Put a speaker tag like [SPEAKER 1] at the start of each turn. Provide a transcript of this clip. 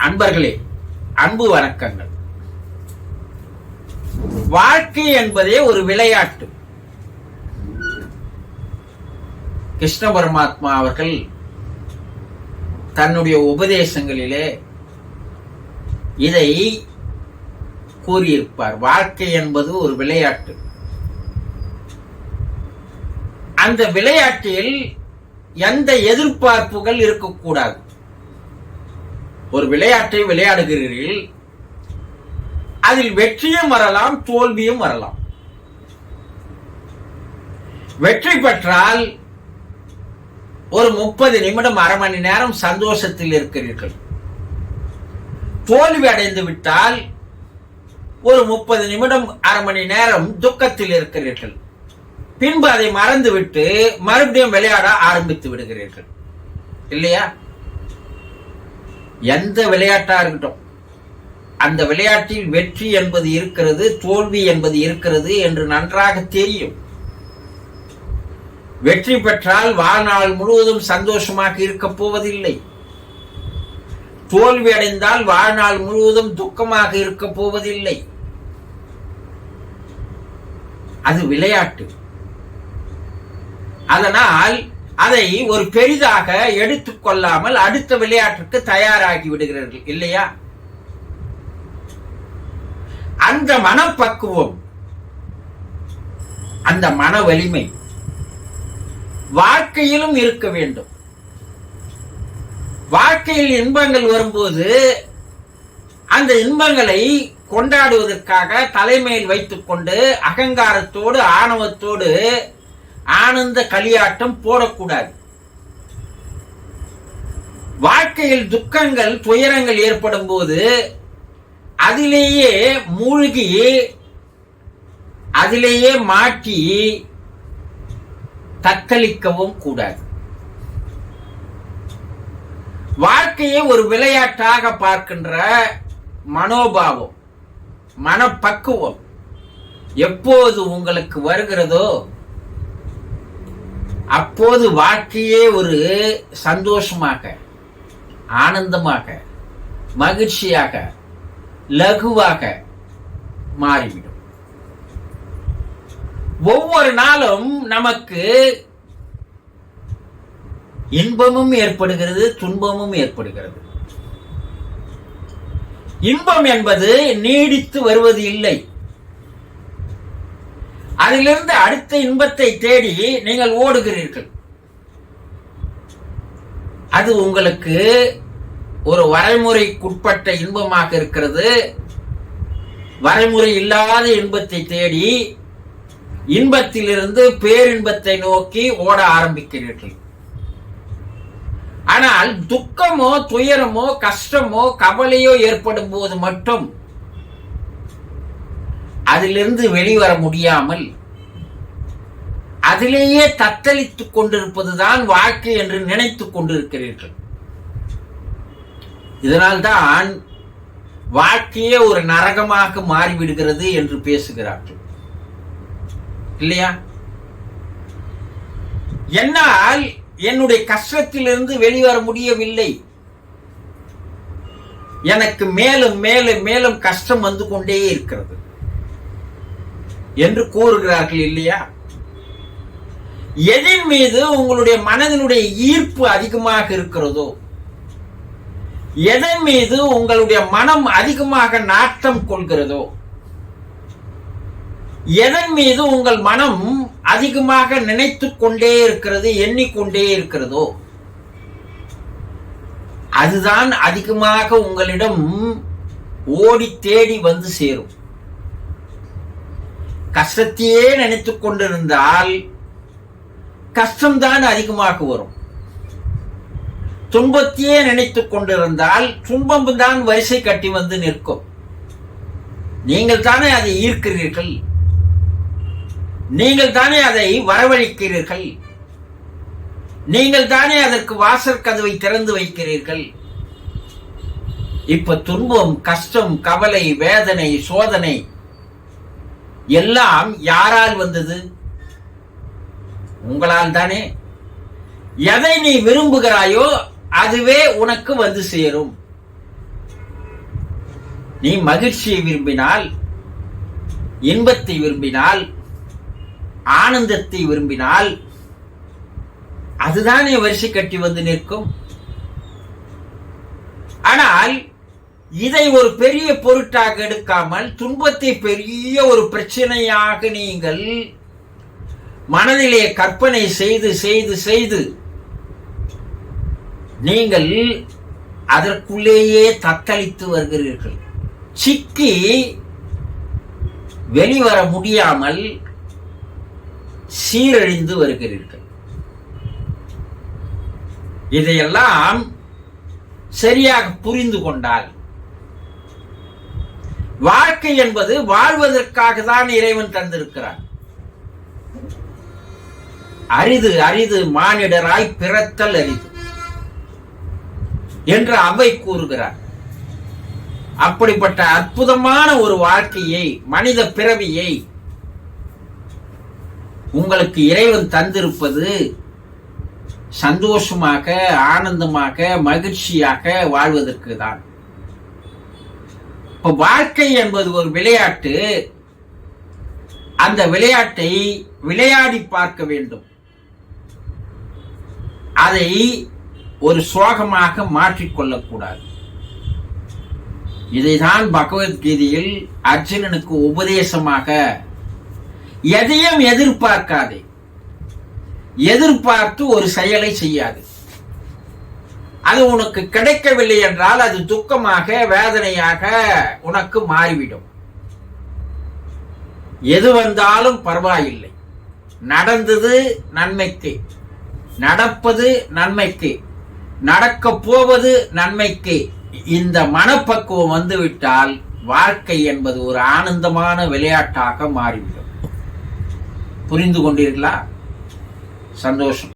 [SPEAKER 1] அன்பர்களே, அன்பு வணக்கங்கள். வாழ்க்கை என்பதே ஒரு விளையாட்டு. கிருஷ்ண பரமாத்மா அவர்கள் தன்னுடைய உபதேசங்களிலே இதை கூறியிருப்பார். வாழ்க்கை என்பது ஒரு விளையாட்டு. அந்த விளையாட்டில் எந்த எதிர்பார்ப்புகள் இருக்கக்கூடாது. ஒரு விளையாட்டை விளையாடுகிறீர்கள், அதில் வெற்றியும் வரலாம், தோல்வியும் வரலாம். வெற்றி பெற்றால் ஒரு 30 நிமிடம், அரை மணி நேரம் சந்தோஷத்தில் இருக்கிறீர்கள். தோல்வி அடைந்து விட்டால் ஒரு 30 நிமிடம், அரை மணி நேரம் துக்கத்தில் இருக்கிறீர்கள். பின்பு அதை மறந்துவிட்டு மறுபடியும் விளையாட ஆரம்பித்து விடுகிறீர்கள், இல்லையா? எந்த விளையாட்டா இருக்கட்டும், அந்த விளையாட்டில் வெற்றி என்பது இருக்கிறது, தோல்வி என்பது இருக்கிறது என்று நன்றாக தெரியும். வெற்றி பெற்றால் வாழ்நாள் முழுவதும் சந்தோஷமாக இருக்க போவதில்லை. தோல்வி அடைந்தால் வாழ்நாள் முழுவதும் துக்கமாக இருக்க போவதில்லை. அது விளையாட்டு. அதனால் அதை ஒரு பெரிதாக எடுத்துக் கொள்ளாமல் அடுத்த விளையாட்டுக்கு தயாராகி விடுகிறார்கள், இல்லையா? அந்த மனப்பக்குவம், அந்த மன வலிமை வாழ்க்கையிலும் இருக்க வேண்டும். வாழ்க்கையில் இன்பங்கள் வரும்போது அந்த இன்பங்களை கொண்டாடுவதற்காக தலைமையில் வைத்துக் கொண்டு அகங்காரத்தோடு ஆணவத்தோடு ஆனந்த களியாட்டம் போடக்கூடாது. வாழ்க்கையில் துக்கங்கள், துயரங்கள் ஏற்படும் போது அதிலேயே மூழ்கி அதிலேயே மாட்டி தத்தளிக்கவும் கூடாது. வாழ்க்கையை ஒரு விளையாட்டாக பார்க்கின்ற மனோபாவம், மனப்பக்குவம் எப்போது உங்களுக்கு வருகிறதோ அப்போது வாழ்க்கையே ஒரு சந்தோஷமாக, ஆனந்தமாக, மகிழ்ச்சியாக, லகுவாக மாறிவிடும். ஒவ்வொரு நாளும் நமக்கு இன்பமும் ஏற்படுகிறது, துன்பமும் ஏற்படுகிறது. இன்பம் என்பது நீடித்து வருவது இல்லை. அதிலிருந்து அடுத்த இன்பத்தை தேடி நீங்கள் ஓடுகிறீர்கள். அது உங்களுக்கு ஒரு வரைமுறைக்குட்பட்ட இன்பமாக இருக்கிறது. வரைமுறை இல்லாத இன்பத்தை தேடி இன்பத்திலிருந்து பேரின்பத்தை நோக்கி ஓட ஆரம்பிக்கிறீர்கள். ஆனால் துக்கமோ, துயரமோ, கஷ்டமோ, கவலையோ ஏற்படும் போது மட்டும் அதிலிருந்து வெளிவர முடியாமல் அதிலேயே தத்தளித்துக் கொண்டிருப்பதுதான் வாழ்க்கை என்று நினைத்துக் கொண்டிருக்கிறீர்கள். இதனால்தான் வாழ்க்கையே ஒரு நரகமாக மாறிவிடுகிறது என்று பேசுகிறார்கள், இல்லையா? என்னால் என்னுடைய கஷ்டத்திலிருந்து வெளிவர முடியவில்லை, எனக்கு மேலும் மேலும் மேலும் கஷ்டம் வந்து கொண்டே இருக்கிறது என்று கூறுகிறார்கள், இல்லையா? எதின் மீது உங்களுடைய மனதினுடைய ஈர்ப்பு அதிகமாக இருக்கிறதோ, எதன் மீது உங்களுடைய மனம் அதிகமாக நாட்டம் கொள்கிறதோ, எதன் மீது உங்கள் மனம் அதிகமாக நினைத்துக் கொண்டே இருக்கிறது, எண்ணிக்கொண்டே இருக்கிறதோ, அதுதான் அதிகமாக உங்களிடம் ஓடி தேடி வந்து சேரும். கஷ்டத்தையே நினைத்துக் கொண்டிருந்தால் கஷ்டம்தான் அதிகமாக வரும். துன்பத்தையே நினைத்துக் கொண்டிருந்தால் துன்பம் தான் வரிசை கட்டி வந்து நிற்கும். நீங்கள் தானே அதை ஈர்க்கிறீர்கள், நீங்கள் தானே அதை வரவழைக்கிறீர்கள், நீங்கள் தானே அதற்கு வாசல் கதவை திறந்து வைக்கிறீர்கள். இப்ப துன்பம், கஷ்டம், கவலை, வேதனை, சோதனை எல்லாம் யாரால் வந்தது? உங்களால் தானே. எதை நீ விரும்புகிறாயோ அதுவே உனக்கு வந்து சேரும். நீ மகிழ்ச்சியை விரும்பினால், இன்பத்தை விரும்பினால், ஆனந்தத்தை விரும்பினால் அதுதானே வரிசை கட்டி வந்து நிற்கும். ஆனால் இதை ஒரு பெரிய பொருட்டாக எடுக்காமல் துன்பத்தை பெரிய ஒரு பிரச்சனையாக நீங்கள் மனதிலே கற்பனை செய்து செய்து செய்து நீங்கள் அதற்குள்ளேயே தத்தளித்து வருகிறீர்கள். சிக்கி வெளிவர முடியாமல் சீரழிந்து வருகிறீர்கள். இதையெல்லாம் சரியாக புரிந்து கொண்டால், வாழ்க்கை என்பது வாழ்வதற்காக தான் இறைவன் தந்திருக்கிறார். அரிது அரிது மானிடராய் பிறத்தல் அரிது என்று அவை கூறுகிறார். அப்படிப்பட்ட அற்புதமான ஒரு வாழ்க்கையை, மனித பிறவியை உங்களுக்கு இறைவன் தந்திருப்பது சந்தோஷமாக, ஆனந்தமாக, மகிழ்ச்சியாக வாழ்வதற்கு தான். இப்ப வாழ்க்கை என்பது ஒரு விளையாட்டு. அந்த விளையாட்டை விளையாடி பார்க்க வேண்டும். அதை ஒரு சோகமாக மாற்றிக்கொள்ளக்கூடாது. இதைதான் பகவத்கீதையில் அர்ஜுனனுக்கு உபதேசமாக, எதையும் எதிர்பார்க்காதே, எதிர்பார்த்து ஒரு செயலை செய்யாது. அது உனக்கு கிடைக்கவில்லை என்றால் அது துக்கமாக, வேதனையாக உனக்கு மாறிவிடும். எது வந்தாலும் பரவாயில்லை, நடந்தது நன்மைக்கு, நடப்பது நன்மைக்கு, நடக்க போவது நன்மைக்கு. இந்த மனப்பக்குவம் வந்துவிட்டால் வாழ்க்கை என்பது ஒரு ஆனந்தமான விளையாட்டாக மாறிவிடும். புரிந்து கொண்டீர்களா? சந்தோஷம்.